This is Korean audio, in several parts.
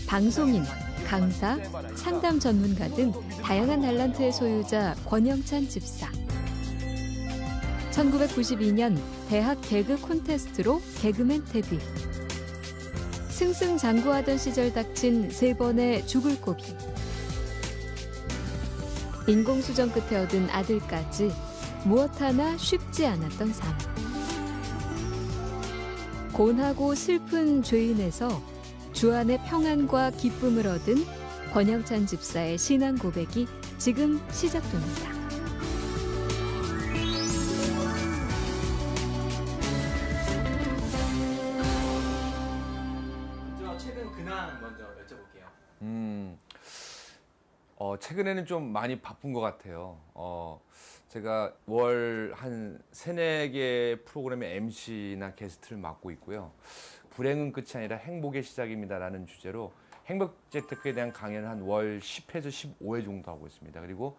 방송인, 강사, 상담 전문가 등 다양한 달란트의 소유자 권영찬 집사. 1992년 대학 개그 콘테스트로 개그맨 데뷔. 승승장구하던 시절 닥친 3번의 죽을 고비. 인공수정 끝에 얻은 아들까지 무엇 하나 쉽지 않았던 삶. 곤하고 슬픈 죄인에서 주안의 평안과 기쁨을 얻은 권영찬 집사의 신앙 고백이 지금 시작됩니다. 먼저 최근 근황 먼저 여쭤볼게요. 최근에는 좀 많이 바쁜 것 같아요. 제가 월 한 3-4개 프로그램의 MC나 게스트를 맡고 있고요. 불행은 끝이 아니라 행복의 시작입니다라는 주제로 행복 재테크에 대한 강연을 한 월 10회에서 15회 정도 하고 있습니다. 그리고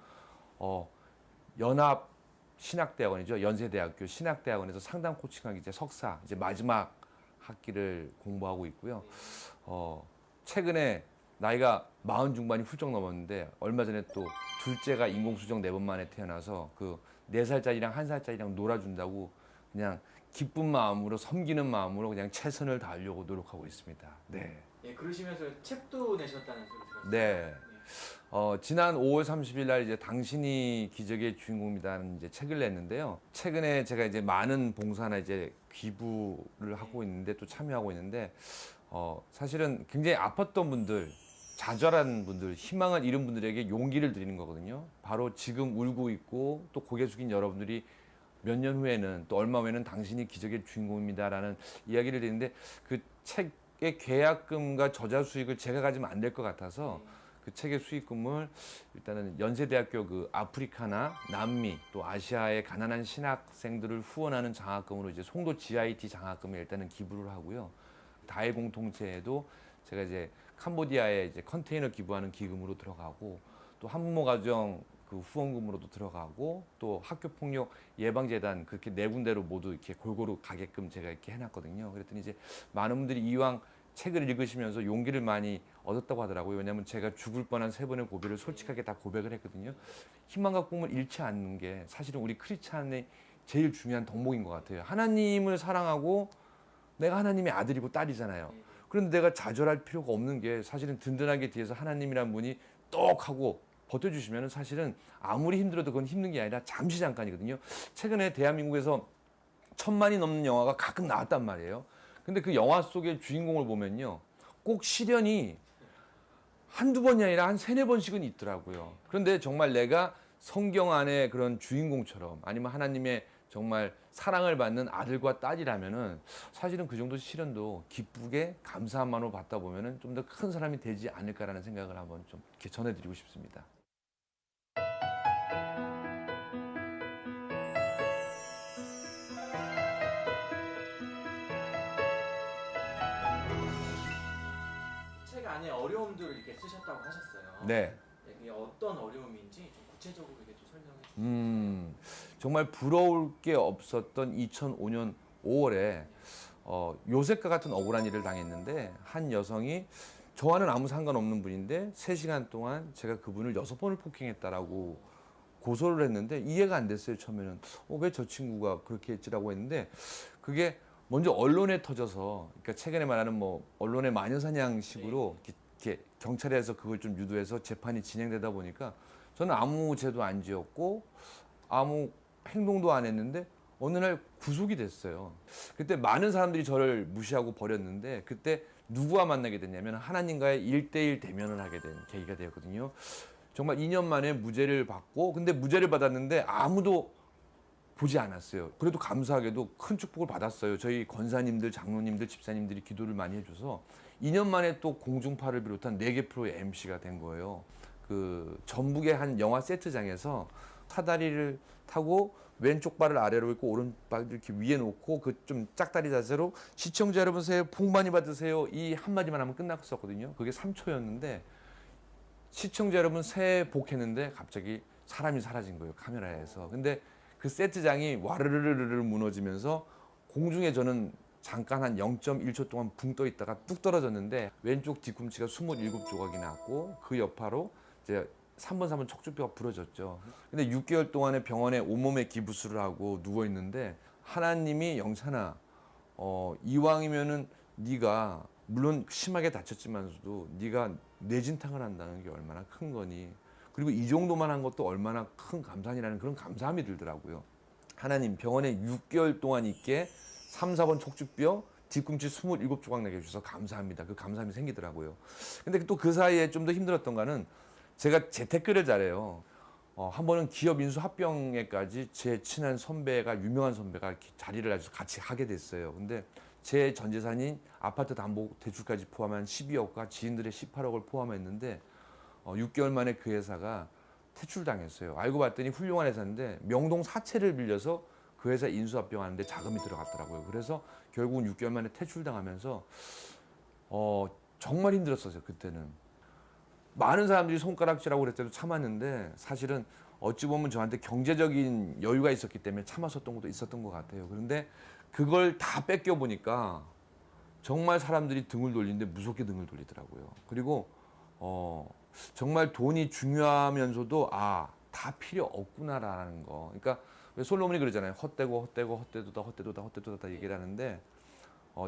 연합 신학대학원이죠. 연세대학교 신학대학원에서 상담 코칭학기 이제 석사 이제 마지막 학기를 공부하고 있고요. 최근에 나이가 40 중반이 훌쩍 넘었는데 얼마 전에 또 둘째가 인공수정 4번 만에 태어나서 그 4살짜리랑 1살짜리랑 놀아준다고 그냥 기쁜 마음으로 섬기는 마음으로 그냥 최선을 다하려고 노력하고 있습니다. 네. 예, 그러시면서 책도 내셨다는 소리 들었어요. 네. 지난 5월 30일 날 이제 당신이 기적의 주인공입니다는 이제 책을 냈는데요. 최근에 제가 이제 많은 봉사나 이제 기부를 하고 있는데 또 참여하고 있는데 사실은 굉장히 아팠던 분들, 좌절한 분들, 희망을 잃은 분들에게 용기를 드리는 거거든요. 바로 지금 울고 있고 또 고개 숙인 여러분들이 몇 년 후에는 또 얼마 후에는 당신이 기적의 주인공입니다라는 이야기를 드리는데 그 책의 계약금과 저자 수익을 제가 가지면 안 될 것 같아서 그 책의 수익금을 일단은 연세대학교 그 아프리카나 남미 또 아시아의 가난한 신학생들을 후원하는 장학금으로 이제 송도 GIT 장학금에 일단은 기부를 하고요. 다해 공동체에도 제가 이제 캄보디아에 이제 컨테이너 기부하는 기금으로 들어가고 또 한부모 가정 그 후원금으로도 들어가고 또 학교 폭력 예방재단 그렇게 4군데로 모두 이렇게 골고루 가게끔 제가 이렇게 해놨거든요. 그랬더니 이제 많은 분들이 이왕 책을 읽으시면서 용기를 많이 얻었다고 하더라고요. 왜냐하면 제가 죽을 뻔한 3번의 고비를 솔직하게 다 고백을 했거든요. 희망과 꿈을 잃지 않는 게 사실은 우리 크리스찬의 제일 중요한 덕목인 것 같아요. 하나님을 사랑하고 내가 하나님의 아들이고 딸이잖아요. 그런데 내가 좌절할 필요가 없는 게 사실은 든든하게 뒤에서 하나님이란 분이 똑 하고 버텨주시면 사실은 아무리 힘들어도 그건 힘든 게 아니라 잠시 잠깐이거든요. 최근에 대한민국에서 1000만이 넘는 영화가 가끔 나왔단 말이에요. 근데 그 영화 속의 주인공을 보면요. 꼭 시련이 한두 번이 아니라 한 3-4번씩은 있더라고요. 그런데 정말 내가 성경 안에 그런 주인공처럼 아니면 하나님의 정말 사랑을 받는 아들과 딸이라면은 사실은 그 정도 시련도 기쁘게 감사한 마음으로 받다 보면은 좀 더 큰 사람이 되지 않을까라는 생각을 한번 좀 이렇게 전해드리고 싶습니다. 책 안에 어려움들을 이렇게 쓰셨다고 하셨어요. 네. 네, 그게 어떤 어려움인지 좀 구체적으로 이렇게 좀 설명해 주세요. 정말 부러울 게 없었던 2005년 5월에 요셉과 같은 억울한 일을 당했는데 한 여성이 저와는 아무 상관없는 분인데 3시간 동안 제가 그분을 6번을 폭행했다라고 고소를 했는데 이해가 안 됐어요. 처음에는 왜 저 친구가 그렇게 했지라고 했는데 그게 먼저 언론에 터져서 그러니까 최근에 말하는 뭐 언론의 마녀사냥식으로 이렇게 경찰에서 그걸 좀 유도해서 재판이 진행되다 보니까 저는 아무 죄도 안 지었고 아무 행동도 안 했는데 어느 날 구속이 됐어요. 그때 많은 사람들이 저를 무시하고 버렸는데 그때 누구와 만나게 됐냐면 하나님과의 1대1 대면을 하게 된 계기가 되었거든요. 정말 2년 만에 무죄를 받고 근데 무죄를 받았는데 아무도 보지 않았어요. 그래도 감사하게도 큰 축복을 받았어요. 저희 권사님들, 장로님들, 집사님들이 기도를 많이 해줘서 2년 만에 또 공중파를 비롯한 4개 프로의 MC가 된 거예요. 그 전북의 한 영화 세트장에서 사다리를 타고 왼쪽 발을 아래로 있고 오른쪽 발을 이렇게 위에 놓고 그 좀 짝다리 자세로 시청자 여러분 새해 복 많이 받으세요. 이 한마디만 하면 끝났었거든요. 그게 3초였는데 시청자 여러분 새해 복 했는데 갑자기 사람이 사라진 거예요. 카메라에서. 근데 그 세트장이 와르르르르 무너지면서 공중에 저는 잠깐 한 0.1초 동안 붕 떠 있다가 뚝 떨어졌는데 왼쪽 뒤꿈치가 27조각이 났고 그 여파로 이제 3번 척추뼈가 부러졌죠. 근데 6개월 동안에 병원에 온몸에 기부스를 하고 누워 있는데 하나님이 영찬아, 이왕이면은 네가 물론 심하게 다쳤지만서도 네가 뇌진탕을 한다는 게 얼마나 큰 거니. 그리고 이 정도만 한 것도 얼마나 큰 감사이라는 그런 감사함이 들더라고요. 하나님 병원에 6개월 동안 있게 3, 4번 척추뼈, 뒤꿈치 27조각 나게 해주셔서 감사합니다. 그 감사함이 생기더라고요. 근데 또 그 사이에 좀 더 힘들었던 거는 제가 재테크를 잘해요. 한 번은 기업 인수합병회까지 제 친한 선배가 유명한 선배가 이렇게 자리를 아주 같이 하게 됐어요. 근데 제 전 재산이 아파트 담보 대출까지 포함한 12억과 지인들의 18억을 포함했는데 6개월 만에 그 회사가 퇴출당했어요. 알고 봤더니 훌륭한 회사인데 명동 사채를 빌려서 그 회사 인수합병하는데 자금이 들어갔더라고요. 그래서 결국은 6개월 만에 퇴출당하면서 정말 힘들었어요. 그때는 많은 사람들이 손가락질하고 그랬을 때도 참았는데 사실은 어찌 보면 저한테 경제적인 여유가 있었기 때문에 참았었던 것도 있었던 것 같아요. 그런데 그걸 다 뺏겨 보니까 정말 사람들이 등을 돌리는데 무섭게 등을 돌리더라고요. 그리고 정말 돈이 중요하면서도 다 필요 없구나라는 거. 그러니까 왜 솔로몬이 그러잖아요. 헛되도다 얘기를 하는데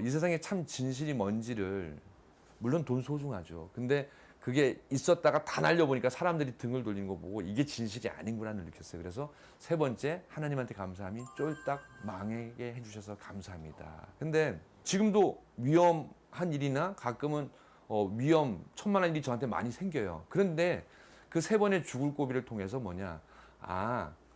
이 세상에 참 진실이 뭔지를 물론 돈 소중하죠. 근데 그게 있었다가 다 날려보니까 사람들이 등을 돌리는 거 보고 이게 진실이 아닌구나를 느꼈어요. 그래서 세 번째 하나님한테 감사함이 쫄딱 망하게 해주셔서 감사합니다. 근데 지금도 위험한 일이나 가끔은 천만한 일이 저한테 많이 생겨요. 그런데 그 세 번의 죽을 고비를 통해서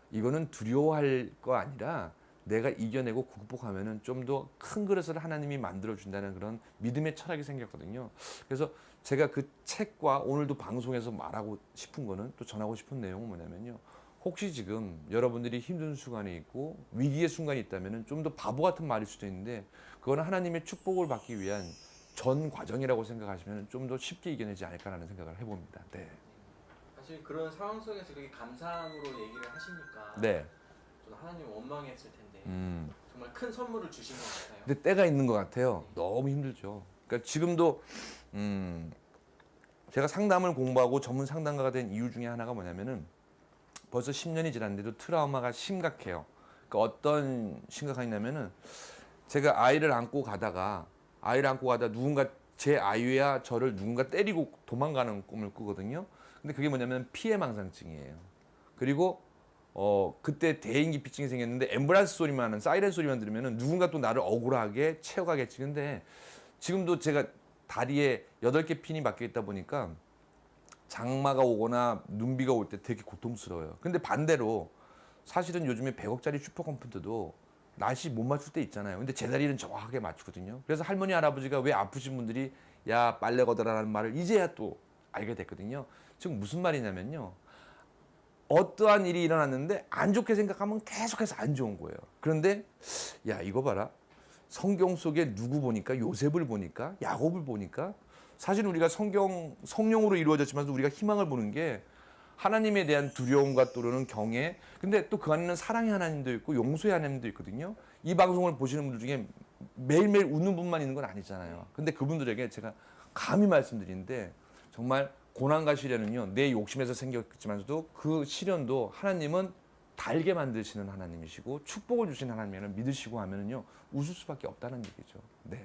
이거는 두려워할 거 아니라 내가 이겨내고 극복하면은 좀 더 큰 그릇을 하나님이 만들어 준다는 그런 믿음의 철학이 생겼거든요. 그래서 제가 그 책과 오늘도 방송에서 말하고 싶은 거는 또 전하고 싶은 내용은 뭐냐면요. 혹시 지금 여러분들이 힘든 순간이 있고 위기의 순간이 있다면은 좀 더 바보 같은 말일 수도 있는데 그거는 하나님의 축복을 받기 위한 전 과정이라고 생각하시면 좀 더 쉽게 이겨내지 않을까라는 생각을 해봅니다. 네. 사실 그런 상황 속에서 그렇게 감사함으로 얘기를 하시니까 네. 저는 하나님 원망했을 텐데 정말 큰 선물을 주신 것 같아요. 근데 때가 있는 것 같아요. 너무 힘들죠. 그러니까 지금도 제가 상담을 공부하고 전문 상담가가 된 이유 중에 하나가 뭐냐면은 벌써 10년이 지났는데도 트라우마가 심각해요. 그러니까 어떤 심각하냐면은 제가 아이를 안고 가다가 누군가 제 아이와 저를 누군가 때리고 도망가는 꿈을 꾸거든요. 근데 그게 뭐냐면 피해망상증이에요. 그리고 그때 대인기피증이 생겼는데 앰뷸런스 소리만 하는 사이렌 소리만 들으면은 누군가 또 나를 억울하게 채워가겠지. 근데 지금도 제가 다리에 8개 핀이 박혀 있다 보니까 장마가 오거나 눈비가 올 때 되게 고통스러워요. 근데 반대로 사실은 요즘에 100억짜리 슈퍼컴퓨터도 날씨 못 맞출 때 있잖아요. 근데 제 다리는 정확하게 맞추거든요. 그래서 할머니 할아버지가 왜 아프신 분들이 야 빨래 걷어라라는 말을 이제야 또 알게 됐거든요. 지금 무슨 말이냐면요. 어떠한 일이 일어났는데 안 좋게 생각하면 계속해서 안 좋은 거예요. 그런데 야 이거 봐라. 성경 속에 누구 보니까 요셉을 보니까 야곱을 보니까 사실 우리가 성령으로 이루어졌지만 우리가 희망을 보는 게 하나님에 대한 두려움과 또는 경외. 근데 또 그 안에는 사랑의 하나님도 있고 용서의 하나님도 있거든요. 이 방송을 보시는 분들 중에 매일매일 웃는 분만 있는 건 아니잖아요. 근데 그분들에게 제가 감히 말씀드리는데 정말 고난과 시련은요 내 욕심에서 생겼지만서도 그 시련도 하나님은 달게 만드시는 하나님이시고 축복을 주시는 하나님을 믿으시고 하면은요 웃을 수밖에 없다는 얘기죠. 네.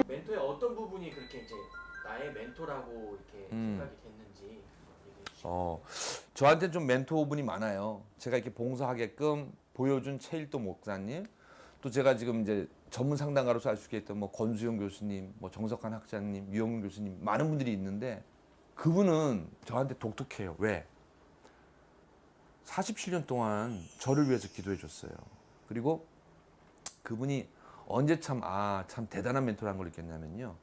멘토의 어떤 부분이 그렇게 이제 나의 멘토라고 이렇게 생각이 됐는지 얘기해 주시죠. 저한테 좀 멘토분이 많아요. 제가 이렇게 봉사하게끔 보여준 최일도 목사님, 또 제가 지금 이제 전문 상담가로서 알 수 있겠던 뭐 권수영 교수님, 뭐 정석한 학자님, 유영민 교수님 많은 분들이 있는데 그분은 저한테 독특해요. 왜? 47년 동안 저를 위해서 기도해 줬어요. 그리고 그분이 언제 참 대단한 멘토라는 걸 느꼈냐면요.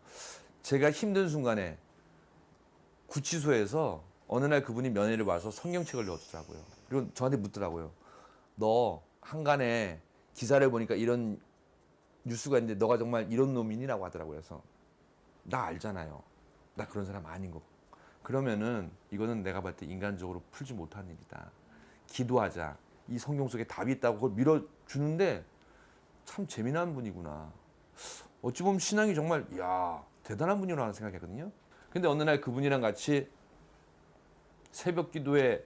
제가 힘든 순간에 구치소에서 어느 날 그분이 면회를 와서 성경책을 넣었더라고요. 그리고 저한테 묻더라고요. 너 한간에 기사를 보니까 이런 뉴스가 있는데 너가 정말 이런 놈이니라고 하더라고요. 그래서 나 알잖아요. 나 그런 사람 아닌 거. 그러면은 이거는 내가 봤을 때 인간적으로 풀지 못한 일이다. 기도하자. 이 성경 속에 답이 있다고 그걸 밀어주는데 참 재미난 분이구나. 어찌 보면 신앙이 정말 야 대단한 분이라는 생각했거든요. 근데 어느 날 그분이랑 같이 새벽 기도에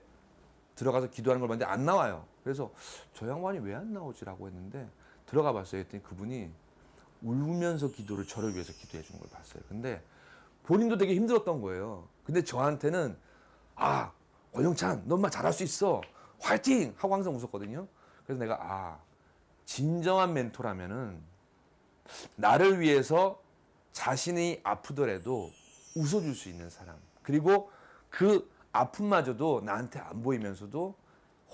들어가서 기도하는 걸 봤는데 안 나와요. 그래서 저 양반이 왜 안 나오지라고 했는데 들어가 봤어요. 했더니 그분이 울면서 기도를 저를 위해서 기도해 주는 걸 봤어요. 근데 본인도 되게 힘들었던 거예요. 근데 저한테는 아 권영찬 너 엄마 잘할 수 있어 화이팅 하고 항상 웃었거든요. 그래서 내가 진정한 멘토라면은 나를 위해서 자신이 아프더라도 웃어줄 수 있는 사람, 그리고 그 아픔마저도 나한테 안 보이면서도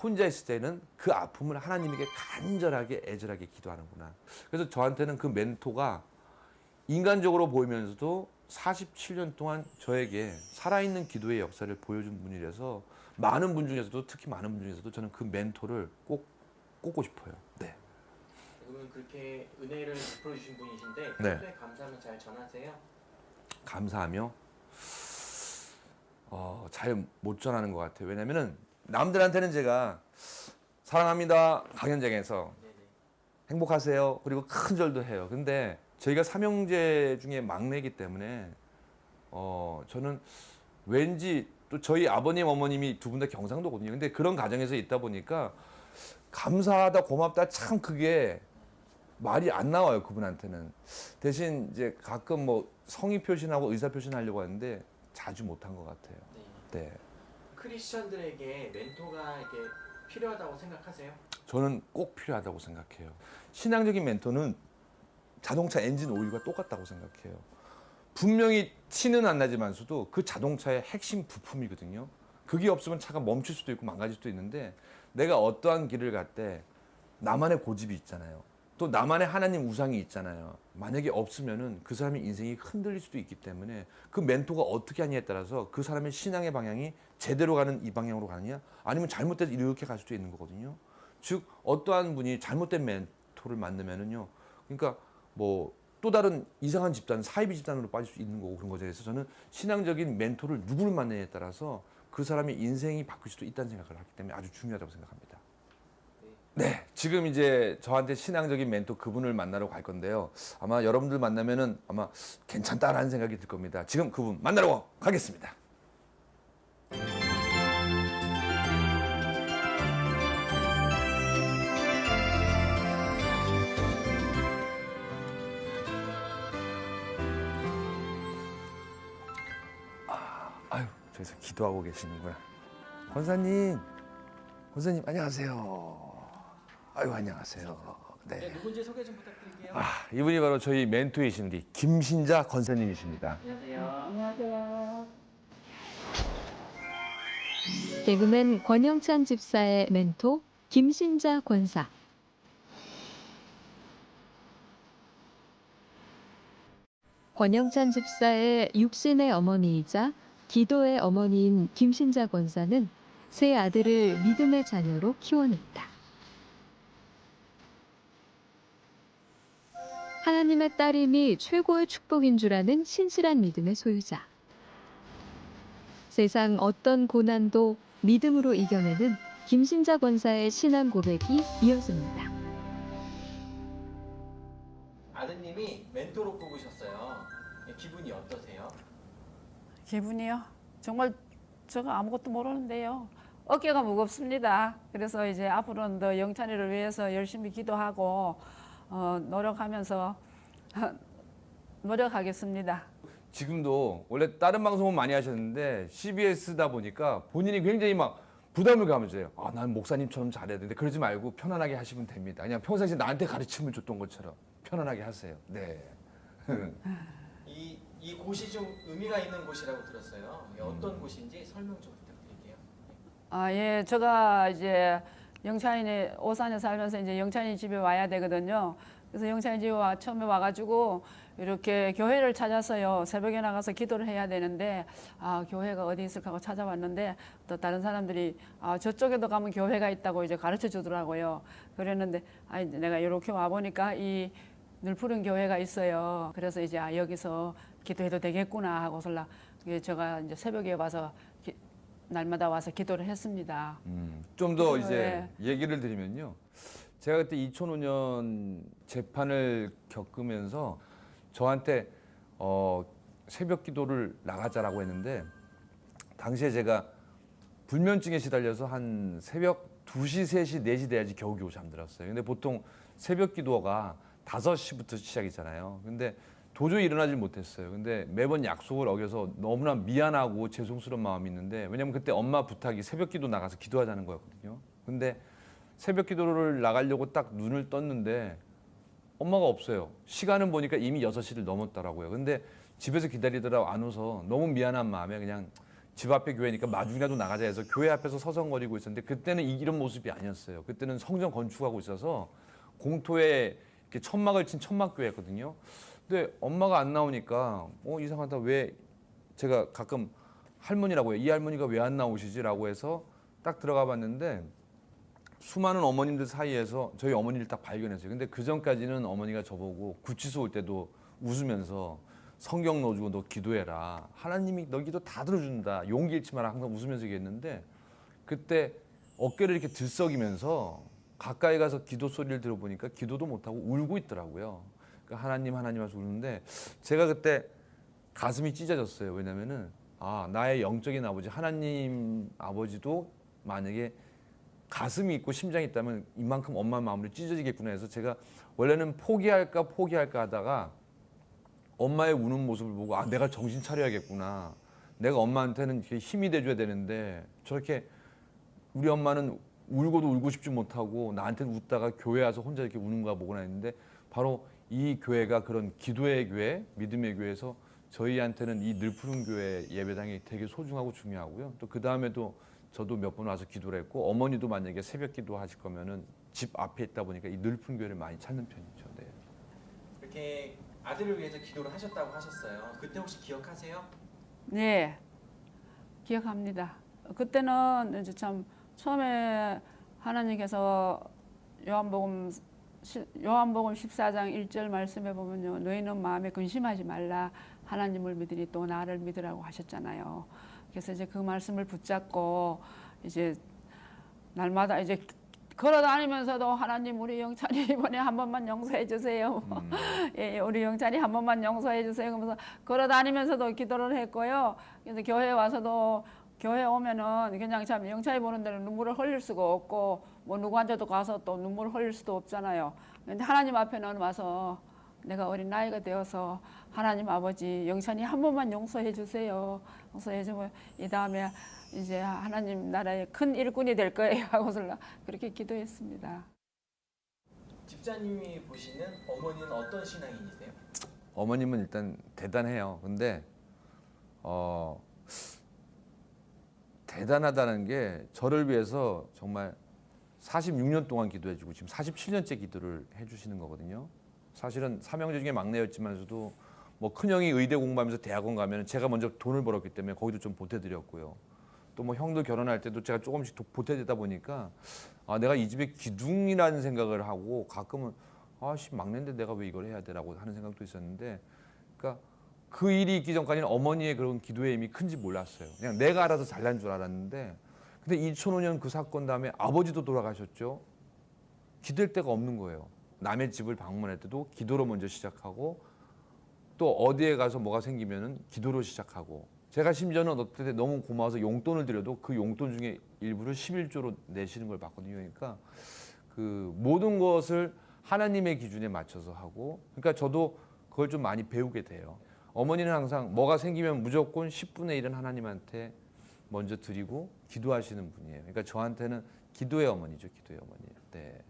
혼자 있을 때는 그 아픔을 하나님에게 간절하게 애절하게 기도하는구나. 그래서 저한테는 그 멘토가 인간적으로 보이면서도 47년 동안 저에게 살아있는 기도의 역사를 보여준 분이라서 많은 분 중에서도, 특히 많은 분 중에서도 저는 그 멘토를 꼭 꼽고 싶어요. 네. 그러면 그렇게 은혜를 베풀어 주신 분이신데 네. 평소에 감사는 잘 전하세요? 감사하며 잘 못 전하는 것 같아요. 왜냐면은 남들한테는 제가 사랑합니다 강연장에서 네네. 행복하세요 그리고 큰 절도 해요. 근데 저희가 삼형제 중에 막내이기 때문에 저는 왠지 또 저희 아버님 어머님이 두 분 다 경상도거든요. 근데 그런 가정에서 있다 보니까 감사하다 고맙다 참 그게 말이 안 나와요. 그분한테는. 대신 이제 가끔 뭐 성의 표시하고 의사 표시하려고 하는데 자주 못한 것 같아요. 네. 네. 크리스천들에게 멘토가 이렇게 필요하다고 생각하세요? 저는 꼭 필요하다고 생각해요. 신앙적인 멘토는 자동차 엔진 오일과 똑같다고 생각해요. 분명히 티는 안 나지만서도 그 자동차의 핵심 부품이거든요. 그게 없으면 차가 멈출 수도 있고 망가질 수도 있는데 내가 어떠한 길을 갈 때 나만의 고집이 있잖아요. 또 나만의 하나님 우상이 있잖아요. 만약에 없으면은 그 사람의 인생이 흔들릴 수도 있기 때문에 그 멘토가 어떻게 하냐에 따라서 그 사람의 신앙의 방향이 제대로 가는 이 방향으로 가느냐 아니면 잘못돼서 이렇게 갈 수도 있는 거거든요. 즉 어떠한 분이 잘못된 멘토를 만나면은요. 그러니까 뭐 또 다른 이상한 집단, 사이비 집단으로 빠질 수 있는 거고 그런 거죠. 그래서 저는 신앙적인 멘토를 누구를 만나냐에 따라서 그 사람의 인생이 바뀔 수도 있다는 생각을 하기 때문에 아주 중요하다고 생각합니다. 네, 지금 이제 저한테 신앙적인 멘토 그분을 만나러 갈 건데요. 아마 여러분들 만나면은 아마 괜찮다라는 생각이 들 겁니다. 지금 그분 만나러 가겠습니다. 아유, 저기서 기도하고 계시는구나. 권사님 안녕하세요. 아유, 안녕하세요. 네, 네. 누군지 소개 좀 부탁드릴게요. 이분이 바로 저희 멘토이신 우리 김신자 권사님이십니다. 개그맨 권영찬 집사의 멘토 김신자 권사. 권영찬 집사의 육신의 어머니이자 기도의 어머니인 김신자 권사는 세 아들을 믿음의 자녀로 키워냈다. 하나님의 딸임이 최고의 축복인 줄 아는 신실한 믿음의 소유자. 세상 어떤 고난도 믿음으로 이겨내는 김신자 권사의 신앙 고백이 이어집니다. 아드님이 멘토로 꼽으셨어요. 기분이 어떠세요? 기분이요? 정말 제가 아무것도 모르는데요. 어깨가 무겁습니다. 그래서 이제 앞으로는 더 영찬이를 위해서 열심히 기도하고 노력하면서 노력하겠습니다. 지금도 원래 다른 방송은 많이 하셨는데 CBS다 보니까 본인이 굉장히 막 부담을 가면서요. 난 목사님처럼 잘해야 되는데 그러지 말고 편안하게 하시면 됩니다. 그냥 평상시에 나한테 가르침을 줬던 것처럼 편안하게 하세요. 네. 이 곳이 좀 의미가 있는 곳이라고 들었어요. 이게 어떤 곳인지 설명 좀 부탁드릴게요. 예, 제가 이제 영찬이 오산에 살면서 이제 영찬이 집에 와야 되거든요. 그래서 영찬이 집에 처음에 와가지고 이렇게 교회를 찾았어요. 새벽에 나가서 기도를 해야 되는데 교회가 어디 있을까 하고 찾아봤는데 또 다른 사람들이 저쪽에도 가면 교회가 있다고 이제 가르쳐 주더라고요. 그랬는데 내가 이렇게 와 보니까 이 늘 푸른 교회가 있어요. 그래서 이제 여기서 기도해도 되겠구나 하고서 제가 이제 새벽에 와서 날마다 와서 기도를 했습니다. 좀 더 그래서, 이제 얘기를 드리면요. 제가 그때 2005년 재판을 겪으면서 저한테 새벽 기도를 나가자라고 했는데 당시에 제가 불면증에 시달려서 한 새벽 2시, 3시, 4시 돼야지 겨우겨우 잠들었어요. 근데 보통 새벽 기도가 5시부터 시작이잖아요. 근데 도저히 일어나질 못했어요. 근데 매번 약속을 어겨서 너무나 미안하고 죄송스러운 마음이 있는데 왜냐면 그때 엄마 부탁이 새벽 기도 나가서 기도하자는 거였거든요. 근데 새벽 기도를 나가려고 딱 눈을 떴는데 엄마가 없어요. 시간은 보니까 이미 6시를 넘었더라고요. 근데 집에서 기다리더라고 안 오서 너무 미안한 마음에 그냥 집 앞에 교회니까 마중이라도 나가자 해서 교회 앞에서 서성거리고 있었는데 그때는 이런 모습이 아니었어요. 그때는 성전 건축하고 있어서 공토에 이렇게 천막을 친 천막교회였거든요. 근데 엄마가 안 나오니까 이상하다. 왜 제가 가끔 할머니라고 해요. 이 할머니가 왜 안 나오시지라고 해서 딱 들어가 봤는데 수많은 어머님들 사이에서 저희 어머니를 딱 발견했어요. 근데 그 전까지는 어머니가 저보고 구치소 올 때도 웃으면서 성경 넣어주고 너 기도해라. 하나님이 너 기도 다 들어준다. 용기 잃지 마라. 항상 웃으면서 얘기했는데 그때 어깨를 이렇게 들썩이면서 가까이 가서 기도 소리를 들어보니까 기도도 못하고 울고 있더라고요. 그러니까 하나님 하면서 우는데 제가 그때 가슴이 찢어졌어요. 왜냐면은 나의 영적인 아버지 하나님 아버지도 만약에 가슴이 있고 심장이 있다면 이만큼 엄마 마음으로 찢어지겠구나 해서 제가 원래는 포기할까 하다가 엄마의 우는 모습을 보고 내가 정신 차려야겠구나. 내가 엄마한테는 이렇게 힘이 돼줘야 되는데 저렇게 우리 엄마는 울고도 울고 싶지 못하고 나한테는 웃다가 교회 와서 혼자 이렇게 우는 거 보거나 했는데 바로 이 교회가 그런 기도의 교회, 믿음의 교회에서 저희한테는 이 늘푸른 교회 예배당이 되게 소중하고 중요하고요. 또 그 다음에도 저도 몇 번 와서 기도를 했고 어머니도 만약에 새벽 기도 하실 거면은 집 앞에 있다 보니까 이 늘푸른 교회를 많이 찾는 편이죠. 네. 이렇게 아들을 위해서 기도를 하셨다고 하셨어요. 그때 혹시 기억하세요? 네, 기억합니다. 그때는 이제 참 처음에 하나님께서 요한복음 14장 1절 말씀에 보면요. 너희는 마음에 근심하지 말라. 하나님을 믿으니 또 나를 믿으라고 하셨잖아요. 그래서 이제 그 말씀을 붙잡고 이제 날마다 이제 걸어 다니면서도 하나님 우리 영찬이 이번에 한 번만 용서해 주세요. 예, 우리 영찬이 한 번만 용서해 주세요. 그러면서 걸어 다니면서도 기도를 했고요. 그래서 교회 와서도 교회 오면은 그냥 참 영찬이 보는 데는 눈물을 흘릴 수가 없고 뭐 누구한테도 가서 또 눈물을 흘릴 수도 없잖아요. 근데 하나님 앞에는 와서 내가 어린 나이가 되어서 하나님 아버지 영찬이 한 번만 용서해 주세요. 용서해 주면 이 다음에 이제 하나님 나라의 큰 일꾼이 될 거예요 하고서 그렇게 기도했습니다. 집사님이 보시는 어머니는 어떤 신앙인이세요? 어머님은 일단 대단해요. 근데 대단하다는 게 저를 위해서 정말 46년 동안 기도해주고 지금 47년째 기도를 해주시는 거거든요. 사실은 삼형제 중에 막내였지만서도 뭐 큰형이 의대 공부하면서 대학원 가면 제가 먼저 돈을 벌었기 때문에 거기도 좀 보태드렸고요. 또 뭐 형도 결혼할 때도 제가 조금씩 보태드리다 보니까 내가 이 집의 기둥이라는 생각을 하고 가끔은 막내인데 내가 왜 이걸 해야 되라고 하는 생각도 있었는데 그러니까 그 일이 있기 전까지는 어머니의 그런 기도의 힘이 큰지 몰랐어요. 그냥 내가 알아서 잘난 줄 알았는데 근데 2005년 그 사건 다음에 아버지도 돌아가셨죠. 기댈 데가 없는 거예요. 남의 집을 방문할 때도 기도로 먼저 시작하고 또 어디에 가서 뭐가 생기면은 기도로 시작하고 제가 심지어는 어떨 때 너무 고마워서 용돈을 드려도 그 용돈 중에 일부를 11조로 내시는 걸 봤거든요. 그러니까 그 모든 것을 하나님의 기준에 맞춰서 하고 그러니까 저도 그걸 좀 많이 배우게 돼요. 어머니는 항상 뭐가 생기면 무조건 10분의 1은 하나님한테 먼저 드리고 기도하시는 분이에요. 그러니까 저한테는 기도의 어머니죠. 기도의 어머니. 네.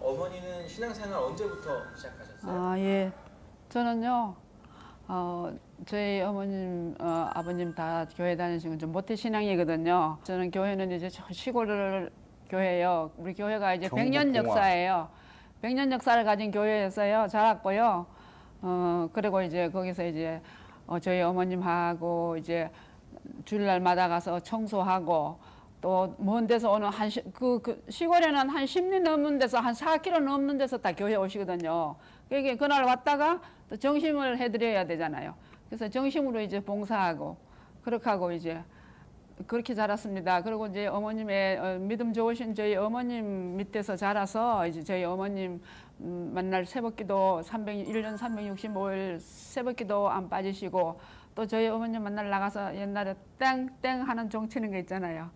어머니는 신앙생활 언제부터 시작하셨어요? 예. 저는요, 저희 어머님, 아버님 다 교회 다니시고 좀 모태 신앙이거든요. 저는 교회는 이제 저 시골 교회예요. 우리 교회가 이제 100년 경북공화. 역사예요. 100년 역사를 가진 교회였어요. 자랐고요. 그리고 이제 거기서 이제 저희 어머님하고 이제 주일날마다 가서 청소하고 또 먼 데서 오는 그 시골에는 한 10리 넘는 데서 한 4km 넘는 데서 다 교회 오시거든요. 그게 그날 왔다가 또 정심을 해드려야 되잖아요. 그래서 정심으로 이제 봉사하고 그렇게 하고 이제 그렇게 자랐습니다. 그리고 이제 어머님의 믿음 좋으신 저희 어머님 밑에서 자라서 이제 저희 어머님 만날 새벽기도 1년 365일 새벽기도 안 빠지시고 또 저희 어머님 만날 나가서 옛날에 땡땡 하는 종 치는 게 있잖아요.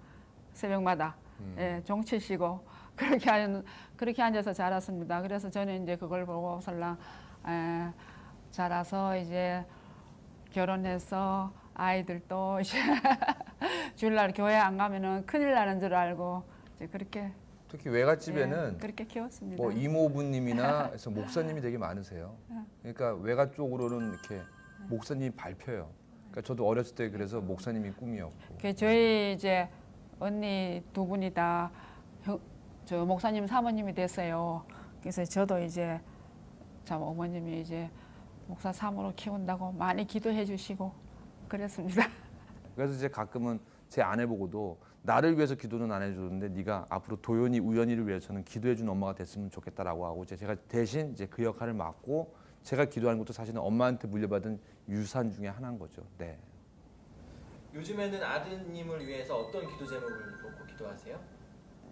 새벽마다 예, 종 치시고 그렇게 앉아서 자랐습니다. 그래서 저는 이제 그걸 보고 설랑 자라서 이제 결혼해서 아이들도 이제 주일날 교회 안 가면은 큰일 나는 줄 알고 이제 그렇게 특히 외갓집에는 예, 그렇게 키웠습니다. 뭐 이모부님이나 해서 목사님이 되게 많으세요. 그러니까 외가 쪽으로는 이렇게 목사님이 밟혀요. 그러니까 저도 어렸을 때 그래서 목사님이 꿈이었고. 저희 이제 언니 두 분이 다 저 목사님 사모님이 됐어요. 그래서 저도 이제 참 어머님이 이제 목사 사모로 키운다고 많이 기도해 주시고 그랬습니다. 그래서 이제 가끔은 제 아내 보고도 나를 위해서 기도는 안 해주는데 네가 앞으로 도연이 우연이를 위해서는 기도해준 엄마가 됐으면 좋겠다라고 하고 이제 제가 대신 이제 그 역할을 맡고 제가 기도하는 것도 사실은 엄마한테 물려받은 유산 중에 하나인 거죠. 네. 요즘에는 아드님을 위해서 어떤 기도 제목을 놓고 기도하세요?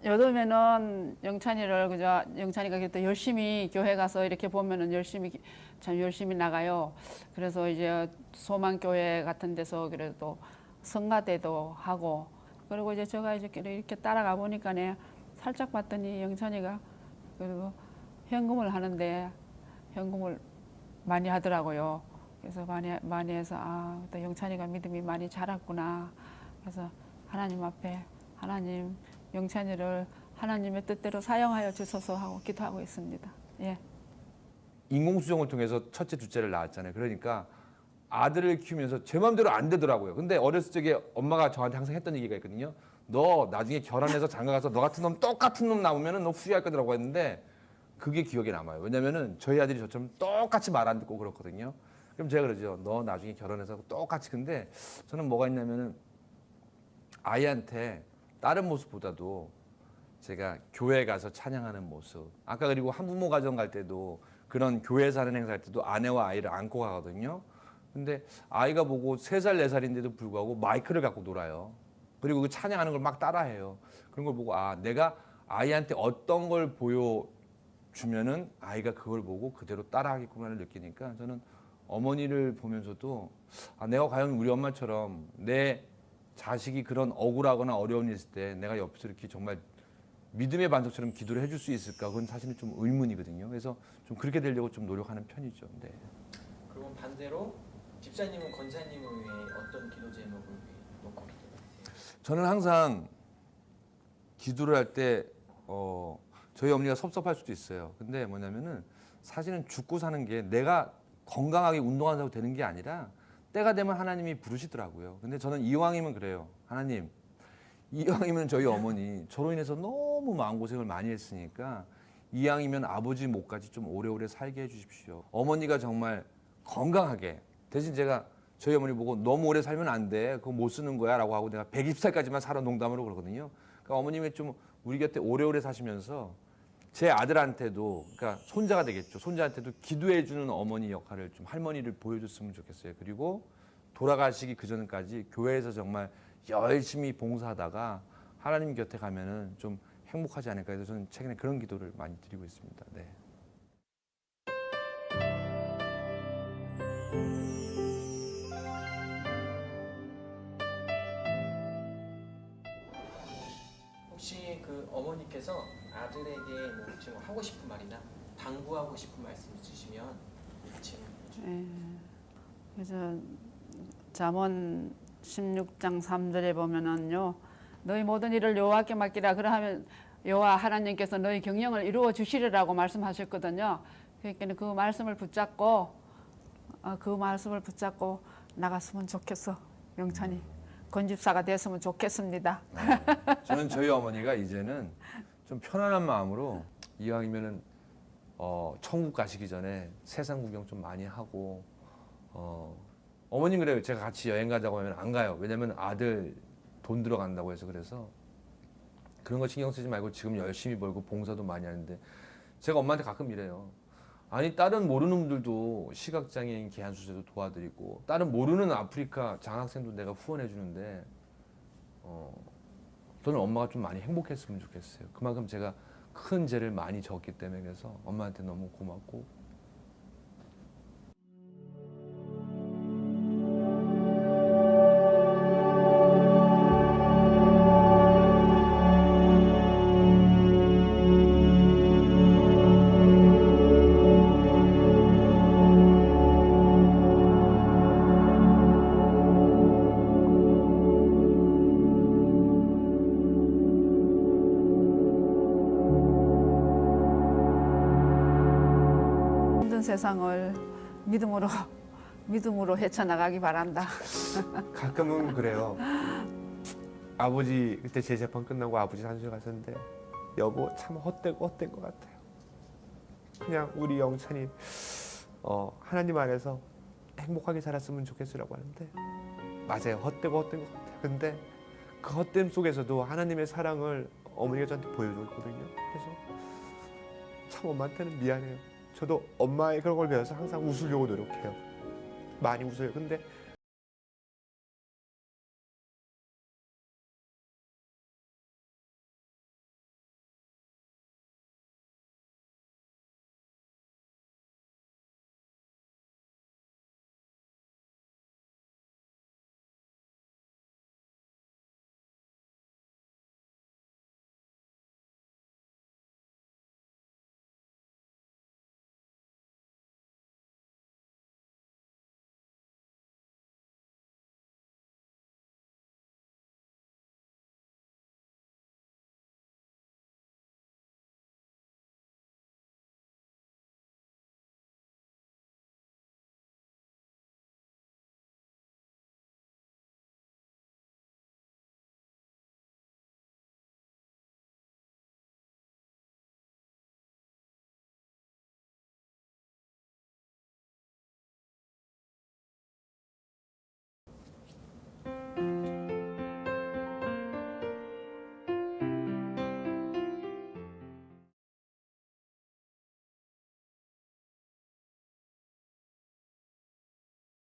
요즘에는 영찬이를 그저 영찬이가 그때 열심히 교회 가서 이렇게 보면은 참 열심히 나가요. 그래서 이제 소망교회 같은 데서 그래도 성가대도 하고 그리고 이제 제가 이렇게 따라가 보니까네 살짝 봤더니 영찬이가 그리고 현금을 하는데 현금을 많이 하더라고요. 그래서 많이 해서 또 영찬이가 믿음이 많이 자랐구나. 그래서 하나님 앞에 하나님 영찬이를 하나님의 뜻대로 사용하여 주소서 하고 기도하고 있습니다. 예. 인공수정을 통해서 첫째, 둘째를 낳았잖아요. 그러니까 아들을 키우면서 제 마음대로 안 되더라고요. 근데 어렸을 적에 엄마가 저한테 항상 했던 얘기가 있거든요. 너 나중에 결혼해서 장가 가서 너 같은 놈 똑같은 놈 나오면은 너 후회할 거라고 했는데 그게 기억에 남아요. 왜냐면은 저희 아들이 저처럼 똑같이 말 안 듣고 그렇거든요. 그럼 제가 그러죠. 너 나중에 결혼해서 똑같이. 근데 저는 뭐가 있냐면은 아이한테 다른 모습보다도 제가 교회 가서 찬양하는 모습. 아까 그리고 한부모 가정 갈 때도 그런 교회에서 하는 행사할 때도 아내와 아이를 안고 가거든요. 근데 아이가 보고 3살, 4살인데도 불구하고 마이크를 갖고 놀아요. 그리고 그 찬양하는 걸 막 따라해요. 그런 걸 보고 내가 아이한테 어떤 걸 보여주면은 아이가 그걸 보고 그대로 따라하겠구나를 느끼니까 저는 어머니를 보면서도 내가 과연 우리 엄마처럼 내 자식이 그런 억울하거나 어려운 일 있을 때 내가 옆에서 이렇게 정말 믿음의 반석처럼 기도를 해줄 수 있을까? 그건 사실은 좀 의문이거든요. 그래서 좀 그렇게 되려고 좀 노력하는 편이죠. 네. 그리고 반대로 집사님은 권사님을 위해 어떤 기도 제목을 놓고 기도하세요? 저는 항상 기도를 할 때 저희 어머니가 섭섭할 수도 있어요. 근데 뭐냐면은 사실은 죽고 사는 게 내가 건강하게 운동한다고 되는 게 아니라 때가 되면 하나님이 부르시더라고요. 근데 저는 이왕이면 그래요. 하나님, 이왕이면 저희 어머니 저로 인해서 너무 마음고생을 많이 했으니까 이왕이면 아버지 목까지 좀 오래오래 살게 해주십시오. 어머니가 정말 건강하게 대신 제가 저희 어머니 보고 너무 오래 살면 안 돼. 그거 못 쓰는 거야 라고 하고 내가 120살까지만 살아 농담으로 그러거든요. 그러니까 어머님이 좀 우리 곁에 오래오래 사시면서 제 아들한테도 그러니까 손자가 되겠죠. 손자한테도 기도해 주는 어머니 역할을 좀 할머니를 보여줬으면 좋겠어요. 그리고 돌아가시기 그 전까지 교회에서 정말 열심히 봉사하다가 하나님 곁에 가면은 좀 행복하지 않을까 해서 저는 최근에 그런 기도를 많이 드리고 있습니다. 네. 혹시 그 어머니께서 아들에게 뭐 지금 하고 싶은 말이나 당부하고 싶은 말씀 있으시면 질문해 주세요. 예. 그래서 잠언 16장 3절에 보면은요. 너희 모든 일을 여호와께 맡기라. 그러하면 여호와 하나님께서 너희 경영을 이루어 주시리라고 말씀하셨거든요. 그러니까 그 말씀을 붙잡고 그 말씀을 붙잡고 나갔으면 좋겠어. 영찬이 건집사가 됐으면 좋겠습니다. 저는 저희 어머니가 이제는 좀 편안한 마음으로 이왕이면은 천국 가시기 전에 세상 구경 좀 많이 하고 어머님 그래요. 제가 같이 여행 가자고 하면 안 가요. 왜냐면 아들 돈 들어간다고 해서. 그래서 그런 거 신경 쓰지 말고 지금 열심히 벌고 봉사도 많이 하는데 제가 엄마한테 가끔 이래요. 아니 다른 모르는 분들도 시각장애인 개한수제도 도와드리고 다른 모르는 아프리카 장학생도 내가 후원해 주는데 저는 엄마가 좀 많이 행복했으면 좋겠어요. 그만큼 제가 큰 죄를 많이 졌기 때문에. 그래서 엄마한테 너무 고맙고. 힘든 세상을 믿음으로 헤쳐나가기 바란다. 가끔은 그래요. 아버지 그때 제 재판 끝나고 아버지 산소에 갔었는데 여보 참 헛된 것 같아요. 그냥 우리 영찬이 하나님 안에서 행복하게 살았으면 좋겠으라고 하는데 맞아요. 헛된 것 같아요. 근데 그 헛됨 속에서도 하나님의 사랑을 어머니가 저한테 보여줬거든요. 그래서 참 엄마한테는 미안해요. 저도 엄마의 그런 걸 배워서 항상 웃으려고 노력해요. 많이 웃어요. 근데